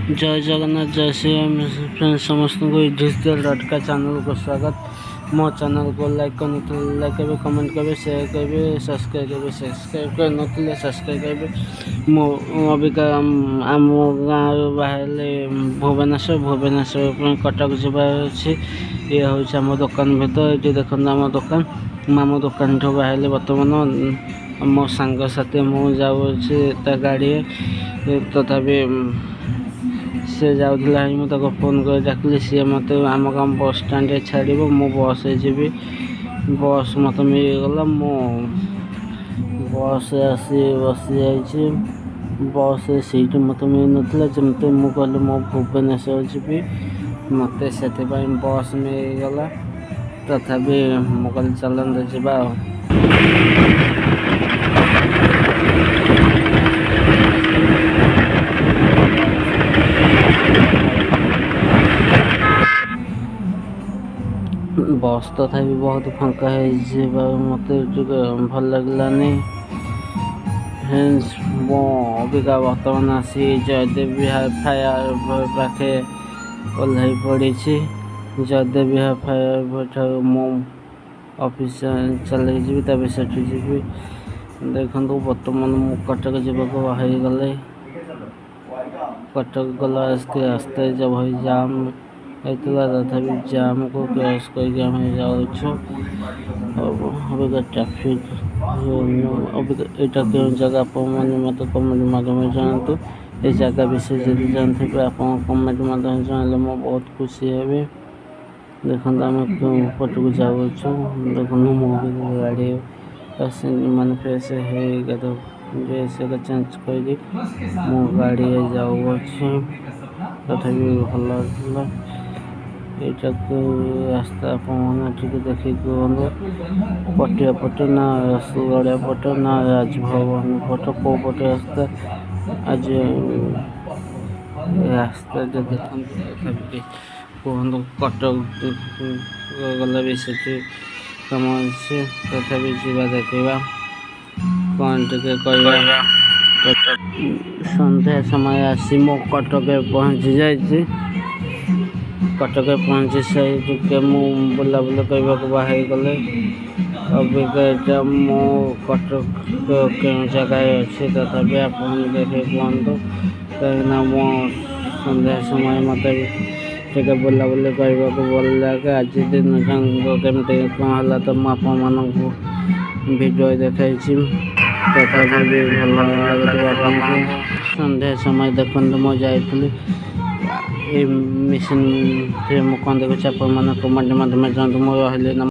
जय जगन्नाथ जय श्री राम फ्रेंड्स समस्त को डिजिटल डटका चैनल को स्वागत। मो चैनल को लाइक करने लाइक करेंगे, कमेंट करेंगे, शेयर करेंगे, सब्सक्राइब करेंगे, सब्सक्राइब कर नथिले सब्सक्राइब करेंगे। मो अबिका आम गाँव बाहर भुवनेश्वर कटक जाबार अच्छी। ये हूँ आम दुकान भर ये देखो आम दुकान आम दुकान बाहर बर्तमान मो सांग साथी मु जाऊँगी गाड़ी तथापि से जाऊला मुझे फोन कर डाकिली सी मत आम गाँव बस स्टाण्ड छाड़ मु बस जी बस मत मिलगला मु बस आसी बसी जाइए बस सीट मत मिल नाला जमी मुझे कहली मो भुवनेश्वर जी मत से बस मिलगला तथापि मुझे चलते जावा। बस तथापि बहुत फांका है मत भल लगलानी। अबिका बर्तमान आसी जयदेव विहार फायर पाखे ओह्ल पड़ी। जयदेव विहार फायर मो ऑफिस चल जी सेठी जी देखु बर्तमान मु कटक जावाक बाहरी गले कटक गला रास्ते जब जाम होता तथापि जाम को क्रॉस करके आम जाऊँ। अबिका ट्रैफिक यहाँ क्यों जगह मैंने मत कमेंट माध्यम जानतु। ये जगह विषय जब जानते आप कमेंट माध्यम जान मैं बहुत खुशी है। देखो आम क्यों पट को जाऊँ देखो मो गाड़ी मान फ्रेश है ड्रेस चेंज कर मो गाड़ी जाऊँ तथापि भल यहाँ रास्ता ठीक देखिए कहूँ पटिया पट ना रसगढ़िया पट ना राजभवन पट कौ पटे रास्ता आज रास्ता देखते कहूँ कटक गला भी से कम अच्छे तथापि जा देखा कौन टे कह सन्ध्या समय आसी मो कटक पहुँची जाइए। कटक पहुँची सारे मु बुलाबुली करने को बाहर गले अबिका मो कटक क्यों जगह अच्छे तथापि आप देखे कहतु कहीं मो सन्ध्या समय मत बुलाबुली करने को भल लगे। आज दिन कमी कौन है तो मुझे भिडियो देखाई तथा भी भल लगे। सन्ध्या समय देखते मुझे जाइली ये मिशन कौन देखुचे आप कमेंट माध्यम जानते।